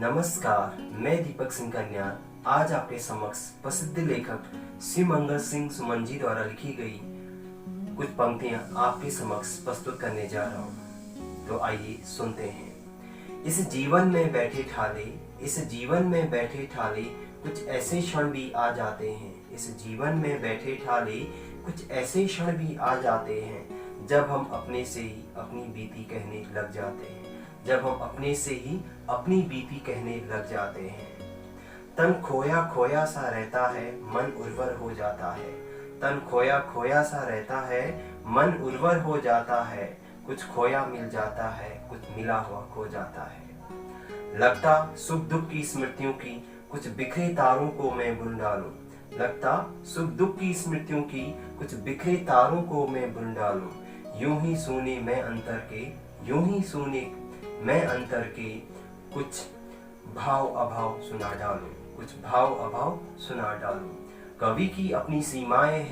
नमस्कार, मैं दीपक सिंह कन्या आज आपके समक्ष प्रसिद्ध लेखक श्री मंगल सिंह सुमन जी द्वारा लिखी गई कुछ पंक्तियां आपके समक्ष प्रस्तुत करने जा रहा हूं। तो आइए सुनते हैं। इस जीवन में बैठे ठाले कुछ ऐसे क्षण भी आ जाते हैं। इस जीवन में बैठे ठाले कुछ ऐसे क्षण भी आ जाते हैं जब हम अपने से ही अपनी बीती कहने लग जाते हैं। तन खोया खोया सा रहता है, मन उर्वर हो जाता है। तन खोया खोया सा रहता है, मन उर्वर हो जाता है। कुछ खोया मिल जाता है, कुछ मिला हुआ खो जाता है। लगता सुख दुख की स्मृतियों की कुछ बिखरे तारों को मैं बुन डालूं। लगता सुख दुख की स्मृतियों की कुछ बिखरे तारों को मैं बुन डालूं। यूं ही सूने मैं अंतर के कुछ भाव अभाव सुना डालूं। कवि की अपनी सीमाएं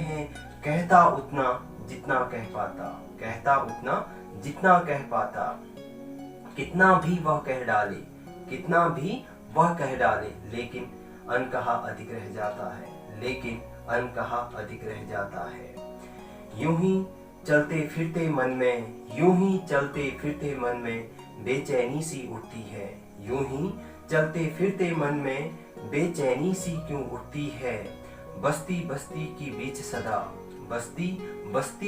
हैं, कहता उतना जितना कह पाता। कितना भी वह कह डाले, लेकिन अनकहा अधिक रह जाता है। यूं ही चलते फिरते मन में बेचैनी सी उठती है। बेचैनी सी क्यों उठती है। बस्ती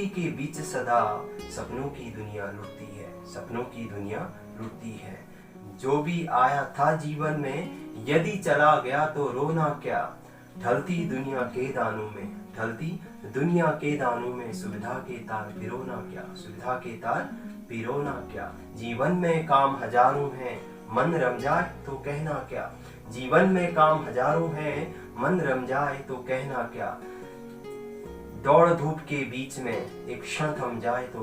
के बीच सदा सपनों की दुनिया लुटती है। जो भी आया था जीवन में, यदि चला गया तो रोना क्या। ढलती दुनिया के दानों में सुविधा के तार पिरोना क्या। जीवन में काम हजारों हैं, मन रम जाए तो कहना क्या। दौड़ धूप के बीच में एक क्षण थम जाए तो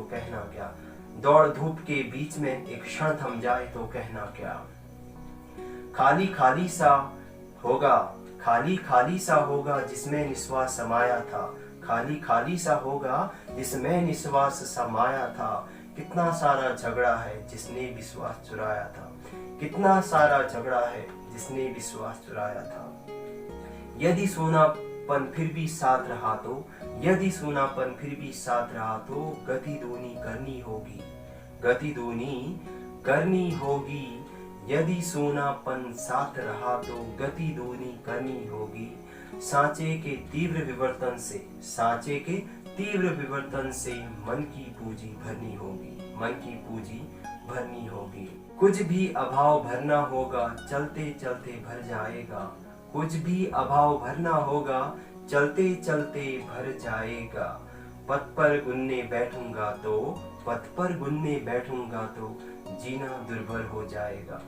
कहना क्या। खाली खाली सा होगा जिसमें निश्वास समाया था। कितना सारा झगड़ा है जिसने विश्वास चुराया था। यदि सोनापन फिर भी साथ रहा तो गति दूनी करनी होगी। यदि सोनापन साथ रहा तो गति दूनी करनी होगी। सांचे के तीव्र विवर्तन से मन की पूंजी भरनी होगी। कुछ भी अभाव भरना होगा, चलते भर जाएगा। पथ पर गुनने बैठूंगा तो जीना दुर्भर हो जाएगा।